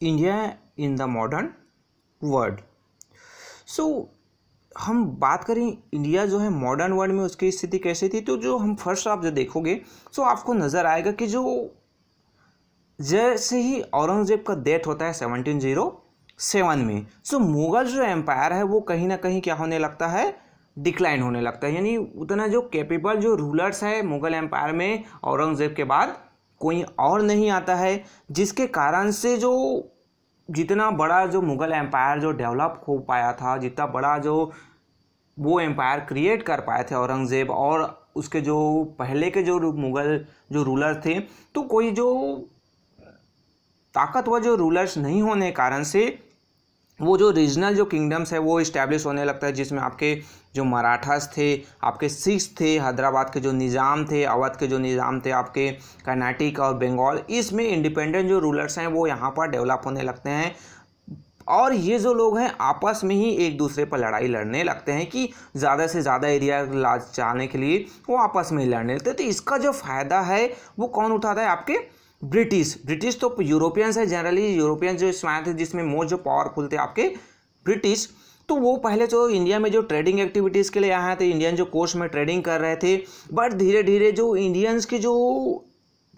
India in the modern world. So हम बात करें इंडिया जो है मॉडर्न वर्ल्ड में उसकी स्थिति कैसी थी, तो जो हम फर्स्ट आप जो देखोगे सो आपको नज़र आएगा कि जो जैसे ही औरंगजेब का डेथ होता है 1707 में, सो मुगल जो एम्पायर है वो कहीं ना कहीं क्या होने लगता है, डिक्लाइन होने लगता है। यानी उतना जो कैपेबल जो रूलर्स है मुगल एम्पायर में औरंगजेब के बाद कोई और नहीं आता है, जिसके कारण से जो जितना बड़ा जो मुगल एम्पायर जो डेवलप हो पाया था, जितना बड़ा जो वो एम्पायर क्रिएट कर पाए थे औरंगजेब और उसके जो पहले के जो मुगल जो रूलर थे, तो कोई जो ताकतवर जो रूलर्स नहीं होने के कारण से वो जो रीजनल जो किंगडम्स है वो इस्टेब्लिश होने लगता है, जिसमें आपके जो मराठास थे, आपके सिख्स थे, हैदराबाद के जो निज़ाम थे, अवध के जो निज़ाम थे, आपके कर्नाटक और बंगाल, इसमें इंडिपेंडेंट जो रूलर्स हैं वो यहाँ पर डेवलप होने लगते हैं। और ये जो लोग हैं आपस में ही एक दूसरे पर लड़ाई लड़ने लगते हैं कि ज़्यादा से ज़्यादा एरिया जाने के लिए वो आपस में ही लड़ने लगते हैं। तो इसका जो फ़ायदा है वो कौन उठाता है, आपके ब्रिटिश तो यूरोपियंस है, जनरली यूरोपियंस जो इसमें आए थे, जिसमें मोस्ट जो पावरफुल थे आपके ब्रिटिश। तो वो पहले जो इंडिया में जो ट्रेडिंग एक्टिविटीज़ के लिए आए थे, इंडियन जो कोस्ट में ट्रेडिंग कर रहे थे, बट धीरे धीरे जो इंडियंस की जो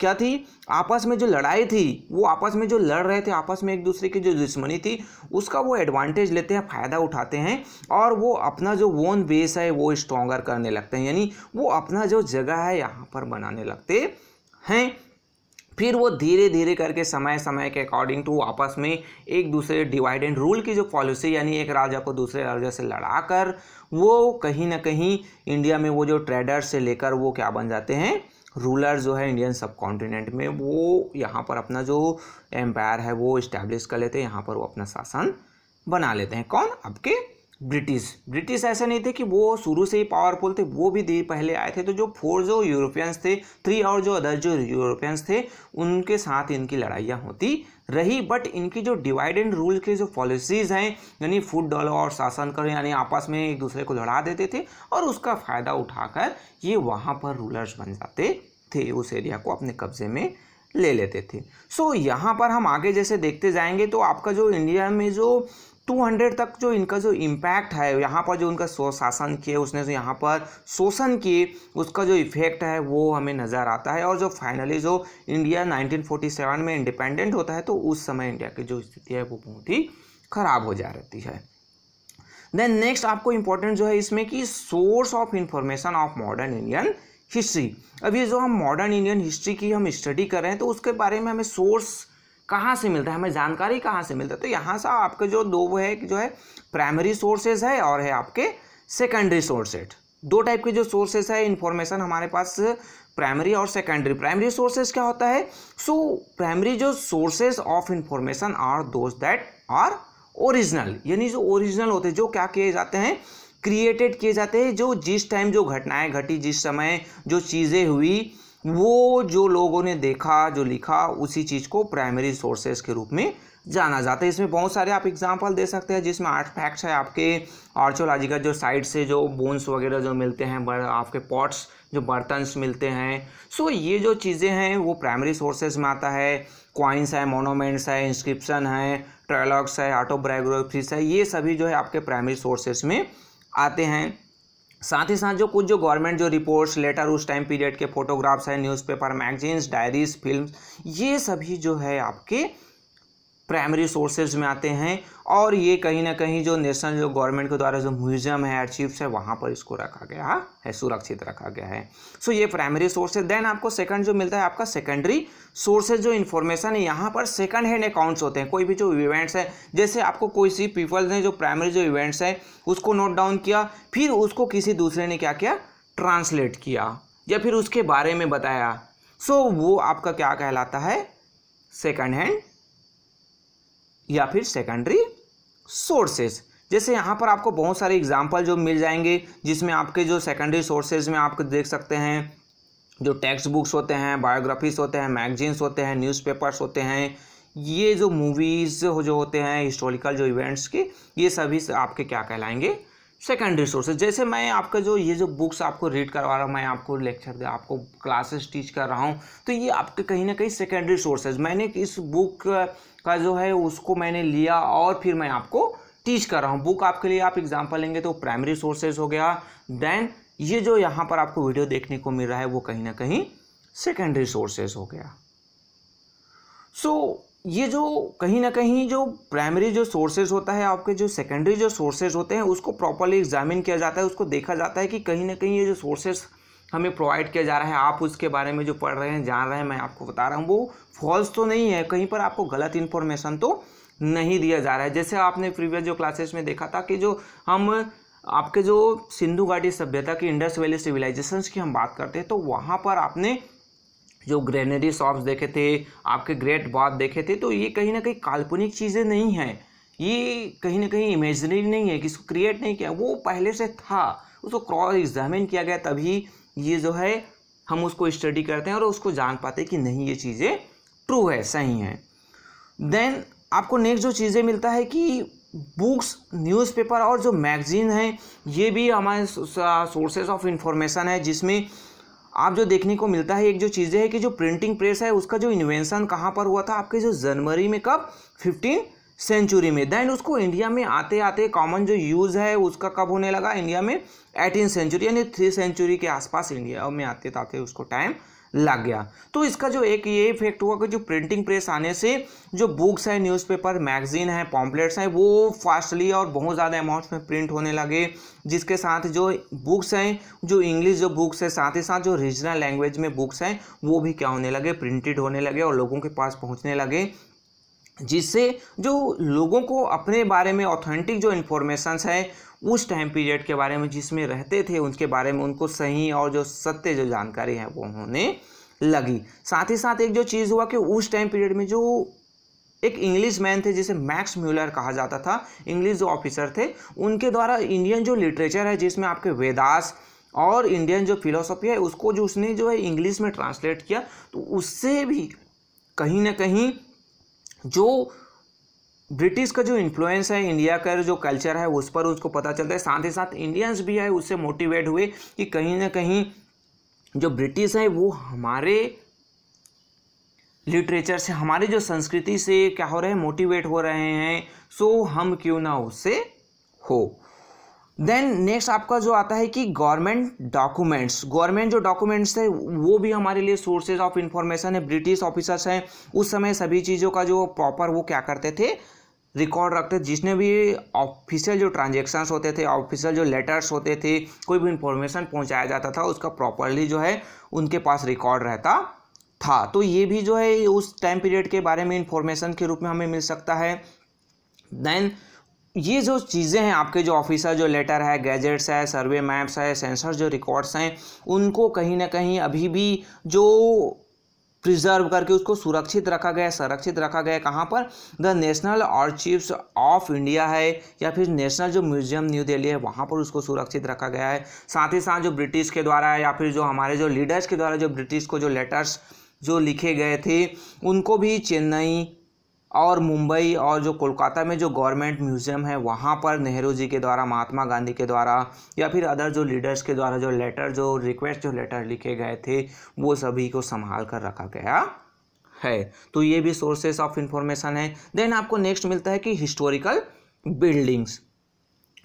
क्या थी आपस में जो लड़ाई थी, वो आपस में जो लड़ रहे थे, आपस में एक दूसरे की जो दुश्मनी थी उसका वो एडवांटेज लेते हैं, फ़ायदा उठाते हैं और वो अपना जो ओन बेस है वो स्ट्रॉन्गर करने लगते हैं। यानी वो अपना जो जगह है यहाँ पर बनाने लगते हैं। फिर वो धीरे धीरे करके समय समय के अकॉर्डिंग टू आपस में एक दूसरे डिवाइड एंड रूल की जो पॉलिसी, यानी एक राजा को दूसरे राजा से लड़ाकर वो कहीं ना कहीं इंडिया में वो जो ट्रेडर्स से लेकर वो क्या बन जाते हैं, रूलर जो है इंडियन सब कॉन्टिनेंट में, वो यहाँ पर अपना जो एम्पायर है वो इस्टेब्लिश कर लेते हैं, यहाँ पर वो अपना शासन बना लेते हैं। कौन, आपके ब्रिटिश ऐसे नहीं थे कि वो शुरू से ही पावरफुल थे, वो भी पहले आए थे। तो जो 4 जो यूरोपियंस थे, 3 और जो अदर जो यूरोपियंस थे, उनके साथ इनकी लड़ाइयाँ होती रही। बट इनकी जो डिवाइड एंड रूल के जो पॉलिसीज़ हैं, यानी फूट डालो और शासन करो, यानी आपस में एक दूसरे को लड़ा देते थे और उसका फ़ायदा उठाकर ये वहाँ पर रूलर्स बन जाते थे, उस एरिया को अपने कब्जे में ले लेते थे। सो यहाँ पर हम आगे जैसे देखते जाएंगे तो आपका जो इंडिया में जो 200 तक जो इनका जो इम्पैक्ट है, यहाँ पर जो उनका शासन किए, उसने जो यहाँ पर शोषण किए, उसका जो इफेक्ट है वो हमें नज़र आता है। और जो फाइनली जो इंडिया 1947 में इंडिपेंडेंट होता है, तो उस समय इंडिया की जो स्थिति है वो बहुत ही ख़राब हो जा रहती है। देन नेक्स्ट आपको इम्पोर्टेंट जो है इसमें कि source of information of modern Indian history. अब ये जो हम मॉडर्न इंडियन हिस्ट्री की हम स्टडी कर रहे हैं, तो उसके बारे में हमें सोर्स कहाँ से मिलता है, हमें जानकारी कहाँ से मिलता है। तो यहाँ से आपके जो दो है कि जो है प्राइमरी सोर्सेज है और है आपके सेकेंडरी सोर्सेज। 2 टाइप के जो सोर्सेज है इन्फॉर्मेशन हमारे पास, प्राइमरी और सेकेंडरी। प्राइमरी सोर्सेज क्या होता है, सो प्राइमरी जो sources of information are those that are original, यानी जो ओरिजिनल होते हैं, जो क्या किए जाते हैं, क्रिएटेड किए जाते हैं, जो जिस टाइम जो घटनाएं घटी, जिस समय जो चीज़ें हुई, वो जो लोगों ने देखा, जो लिखा, उसी चीज़ को प्राइमरी सोर्सेज के रूप में जाना जाता है। इसमें बहुत सारे आप एग्जांपल दे सकते हैं, जिसमें आर्टिफैक्ट्स है, आपके आर्कियोलॉजिकल जो साइट से जो बोन्स वगैरह जो मिलते हैं, आपके पॉट्स जो बर्तन्स मिलते हैं, सो ये जो चीज़ें हैं वो प्राइमरी सोर्सेज में आता है। कॉइन्स है, मोनूमेंट्स है, इंस्क्रिप्शन है, ट्रायलॉग्स है, ऑटोबायोग्राफीज है, ये सभी जो है आपके प्राइमरी सोर्सेज में आते हैं। साथ ही साथ जो कुछ जो गवर्नमेंट जो रिपोर्ट्स, लेटर, उस टाइम पीरियड के फोटोग्राफ्स हैं, न्यूज़पेपर, मैगजीन्स, डायरीज, फिल्म्स, ये सभी जो है आपके प्राइमरी सोर्सेज में आते हैं। और ये कहीं ना कहीं जो नेशनल जो गवर्नमेंट के द्वारा जो म्यूजियम है, आर्चीव्स है, वहाँ पर इसको रखा गया है, सुरक्षित रखा गया है। सो ये प्राइमरी सोर्सेज। देन आपको सेकंड जो मिलता है आपका सेकेंडरी सोर्सेज जो इन्फॉर्मेशन है, यहाँ पर सेकंड हैंड अकाउंट्स होते हैं। कोई भी जो इवेंट्स है, जैसे आपको कोई सी पीपल्स ने जो प्राइमरी जो इवेंट्स है उसको नोट डाउन किया, फिर उसको किसी दूसरे ने क्या किया, ट्रांसलेट किया या फिर उसके बारे में बताया, सो वो आपका क्या कहलाता है, सेकंड हैंड या फिर सेकेंडरी सोर्सेज। जैसे यहाँ पर आपको बहुत सारे एग्जाम्पल जो मिल जाएंगे, जिसमें आपके जो सेकेंडरी सोर्सेज में आपको देख सकते हैं, जो टेक्स्ट बुक्स होते हैं, बायोग्राफीज होते हैं, मैगजीन्स होते हैं, न्यूज़पेपर्स होते हैं, ये जो मूवीज़ जो होते हैं, हिस्टोरिकल जो इवेंट्स के, ये सभी आपके क्या कहलाएंगे, सेकेंडरी सोर्सेज। जैसे मैं आपका जो ये जो बुक्स आपको रीड करवा रहा हूँ, मैं आपको लेक्चर दे आपको क्लासेस टीच कर रहा हूँ, तो ये आपके कहीं ना कहीं सेकेंडरी सोर्सेज, मैंने इस बुक का जो है उसको मैंने लिया और फिर मैं आपको टीच कर रहा हूँ। बुक आपके लिए आप एग्जांपल लेंगे तो प्राइमरी सोर्सेज हो गया, देन ये जो यहाँ पर आपको वीडियो देखने को मिल रहा है वो कहीं ना कहीं सेकेंडरी सोर्सेज हो गया। सो ये जो कहीं ना कहीं जो प्राइमरी जो सोर्सेज होता है, आपके जो सेकेंडरी जो सोर्सेज होते हैं उसको प्रॉपर्ली एग्जामिन किया जाता है, उसको देखा जाता है कि कहीं ना कहीं ये जो सोर्सेज हमें प्रोवाइड किया जा रहा है, आप उसके बारे में जो पढ़ रहे हैं, जान रहे हैं, मैं आपको बता रहा हूँ, वो फॉल्स तो नहीं है, कहीं पर आपको गलत इन्फॉर्मेशन तो नहीं दिया जा रहा है। जैसे आपने प्रीवियस जो क्लासेस में देखा था कि जो हम आपके जो सिंधु घाटी सभ्यता की, इंडस वैली सिविलाइजेशंस की हम बात करते हैं, तो वहाँ पर आपने जो ग्रेनरी शॉप्स देखे थे, आपके ग्रेट बाथ देखे थे, तो ये कहीं ना कहीं काल्पनिक चीज़ें नहीं हैं, ये कहीं ना कहीं इमेजिनरी नहीं है, किसको क्रिएट नहीं किया, वो पहले से था, उसको क्रॉस एग्जामिन किया गया, तभी ये जो है हम उसको स्टडी करते हैं और उसको जान पाते हैं कि नहीं ये चीज़ें ट्रू है, सही हैं। देन आपको नेक्स्ट जो चीज़ें मिलता है कि बुक्स, न्यूज़पेपर और जो मैगजीन हैं ये भी हमारे सोर्सेज ऑफ इंफॉर्मेशन है, जिसमें आप जो देखने को मिलता है एक जो चीज़ें है कि जो प्रिंटिंग प्रेस है उसका जो इन्वेंशन कहाँ पर हुआ था, आपके जो जनवरी में, कब, 15th सेंचुरी में। देन उसको इंडिया में आते आते कॉमन जो यूज़ है उसका कब होने लगा, इंडिया में 18th सेंचुरी, यानी 3 सेंचुरी के आसपास इंडिया में आते आते उसको टाइम लग गया। तो इसका जो एक ये इफेक्ट हुआ कि जो प्रिंटिंग प्रेस आने से जो बुक्स है, न्यूज़पेपर, मैगजीन है, पॉम्पलेट्स हैं, वो फास्टली और बहुत ज़्यादा अमाउंट्स में प्रिंट होने लगे, जिसके साथ जो बुक्स हैं, जो इंग्लिश जो बुक्स है, साथ ही साथ जो रीजनल लैंग्वेज में बुक्स हैं वो भी क्या होने लगे, प्रिंटेड होने लगे और लोगों के पास पहुंचने लगे, जिससे जो लोगों को अपने बारे में ऑथेंटिक जो इन्फॉर्मेशंस है उस टाइम पीरियड के बारे में जिसमें रहते थे उनके बारे में उनको सही और जो सत्य जो जानकारी है वो होने लगी। साथ ही साथ एक जो चीज़ हुआ कि उस टाइम पीरियड में जो एक इंग्लिश मैन थे जिसे मैक्स म्यूलर कहा जाता था, इंग्लिश जो ऑफिसर थे, उनके द्वारा इंडियन जो लिटरेचर है जिसमें आपके वेदास और इंडियन जो फिलोसफी है उसको जो उसने जो है इंग्लिश में ट्रांसलेट किया, तो उससे भी कहीं ना कहीं जो ब्रिटिश का जो इन्फ्लुएंस है इंडिया का जो कल्चर है उस पर उसको पता चलता है। साथ ही साथ इंडियंस भी है उससे मोटिवेट हुए कि कहीं ना कहीं जो ब्रिटिश है वो हमारे लिटरेचर से, हमारी जो संस्कृति से क्या हो रहे हैं, मोटिवेट हो रहे हैं, सो हम क्यों ना उससे हो। देन नेक्स्ट आपका जो आता है कि गवर्नमेंट डॉक्यूमेंट्स, गवर्नमेंट जो डॉक्यूमेंट्स है वो भी हमारे लिए सोर्सेज ऑफ इंफॉर्मेशन है। ब्रिटिश ऑफिसर्स हैं उस समय सभी चीज़ों का जो प्रॉपर वो क्या करते थे, रिकॉर्ड रखते, जिसने भी ऑफिशियल जो ट्रांजेक्शन्स होते थे, ऑफिशियल जो लेटर्स होते थे, कोई भी इंफॉर्मेशन पहुंचाया जाता था उसका प्रॉपरली जो है उनके पास रिकॉर्ड रहता था। तो ये भी जो है उस टाइम पीरियड के बारे में इंफॉर्मेशन के रूप में हमें मिल सकता है। देन ये जो चीज़ें हैं आपके जो ऑफिसर जो लेटर है, गैजेट्स है, सर्वे मैप्स है, सेंसर जो रिकॉर्ड्स हैं, उनको कहीं ना कहीं अभी भी जो प्रिजर्व करके उसको सुरक्षित रखा गया, संरक्षित रखा गया। कहाँ पर, the national archives of India है या फिर नेशनल जो म्यूजियम न्यू दिल्ली है वहाँ पर उसको सुरक्षित रखा गया है। साथ ही साथ जो ब्रिटिश के द्वारा या फिर जो हमारे जो लीडर्स के द्वारा जो ब्रिटिश को जो लेटर्स जो लिखे गए थे उनको भी चेन्नई और मुंबई और जो कोलकाता में जो गवर्नमेंट म्यूज़ियम है वहाँ पर नेहरू जी के द्वारा, महात्मा गांधी के द्वारा या फिर अदर जो लीडर्स के द्वारा जो लेटर, जो रिक्वेस्ट, जो लेटर लिखे गए थे वो सभी को संभाल कर रखा गया है। तो ये भी सोर्सेस ऑफ इंफॉर्मेशन है। देन आपको नेक्स्ट मिलता है कि हिस्टोरिकल बिल्डिंग्स।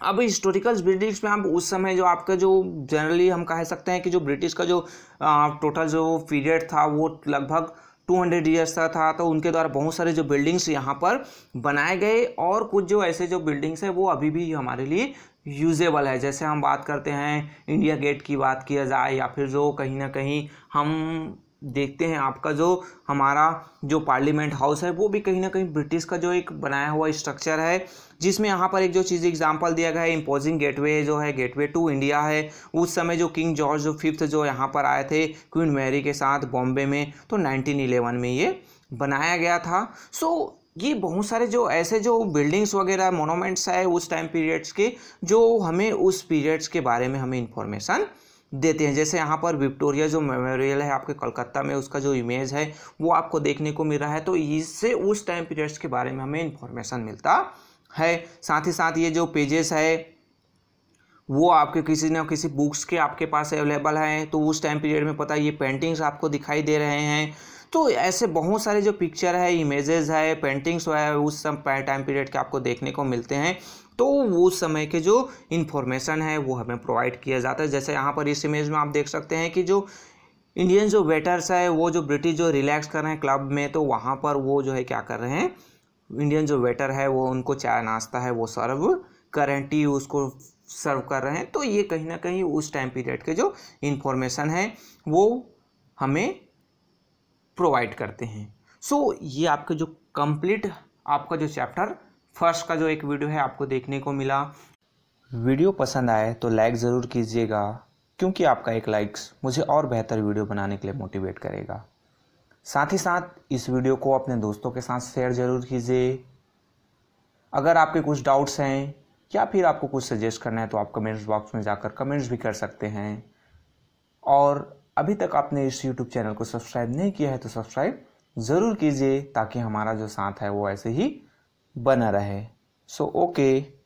अब हिस्टोरिकल बिल्डिंग्स में आप उस समय जो आपका जो जनरली हम कह सकते हैं कि जो ब्रिटिश का जो टोटल जो पीरियड था वो लगभग 200 ईयर्स का था, तो उनके द्वारा बहुत सारे जो बिल्डिंग्स यहाँ पर बनाए गए और कुछ जो ऐसे जो बिल्डिंग्स है वो अभी भी हमारे लिए यूजेबल है। जैसे हम बात करते हैं इंडिया गेट की बात किया जाए या फिर जो कहीं ना कहीं हम देखते हैं आपका जो हमारा जो पार्लियामेंट हाउस है वो भी कहीं ना कहीं ब्रिटिश का जो एक बनाया हुआ स्ट्रक्चर है, जिसमें यहाँ पर एक जो चीज़ एग्जांपल दिया गया है, इम्पोजिंग गेटवे जो है, गेटवे टू इंडिया है। उस समय जो किंग जॉर्ज V जो यहाँ पर आए थे क्वीन मैरी के साथ बॉम्बे में, तो 1911 में ये बनाया गया था। सो ये बहुत सारे जो ऐसे जो बिल्डिंग्स वगैरह मोनूमेंट्स है उस टाइम पीरियड्स के, जो हमें उस पीरियड्स के बारे में हमें इंफॉर्मेशन देते हैं। जैसे यहाँ पर विक्टोरिया जो मेमोरियल है आपके कलकत्ता में, उसका जो इमेज है वो आपको देखने को मिल रहा है, तो इससे उस टाइम पीरियड्स के बारे में हमें इंफॉर्मेशन मिलता है। साथ ही साथ ये जो पेजेस है वो आपके किसी न किसी बुक्स के आपके पास अवेलेबल हैं, तो उस टाइम पीरियड में पता है ये पेंटिंग्स आपको दिखाई दे रहे हैं। तो ऐसे बहुत सारे जो पिक्चर है, इमेजेस है, पेंटिंग्स है, उस समय टाइम पीरियड के आपको देखने को मिलते हैं। तो उस समय के जो इन्फॉर्मेशन है वो हमें प्रोवाइड किया जाता है। जैसे यहाँ पर इस इमेज में आप देख सकते हैं कि जो इंडियन जो वेटर्स है वो जो ब्रिटिश जो रिलैक्स कर रहे हैं क्लब में, तो वहाँ पर वो जो है क्या कर रहे हैं, इंडियन जो वेटर है वो उनको चाय नाश्ता है वो सर्व कर रहे हैं, टी उसको सर्व कर रहे हैं। तो ये कहीं ना कहीं उस टाइम पीरियड के जो इन्फॉर्मेशन है वो हमें प्रोवाइड करते हैं। सो ये आपके जो कंप्लीट आपका जो चैप्टर फर्स्ट का जो एक वीडियो है आपको देखने को मिला। वीडियो पसंद आए तो लाइक ज़रूर कीजिएगा, क्योंकि आपका एक लाइक्स मुझे और बेहतर वीडियो बनाने के लिए मोटिवेट करेगा। साथ ही साथ इस वीडियो को अपने दोस्तों के साथ शेयर ज़रूर कीजिए। अगर आपके कुछ डाउट्स हैं या फिर आपको कुछ सजेस्ट करना है तो आप कमेंट्स बॉक्स में जाकर कमेंट्स भी कर सकते हैं। और अभी तक आपने इस यूट्यूब चैनल को सब्सक्राइब नहीं किया है तो सब्सक्राइब ज़रूर कीजिए, ताकि हमारा जो साथ है वो ऐसे ही बना रहे। So okay.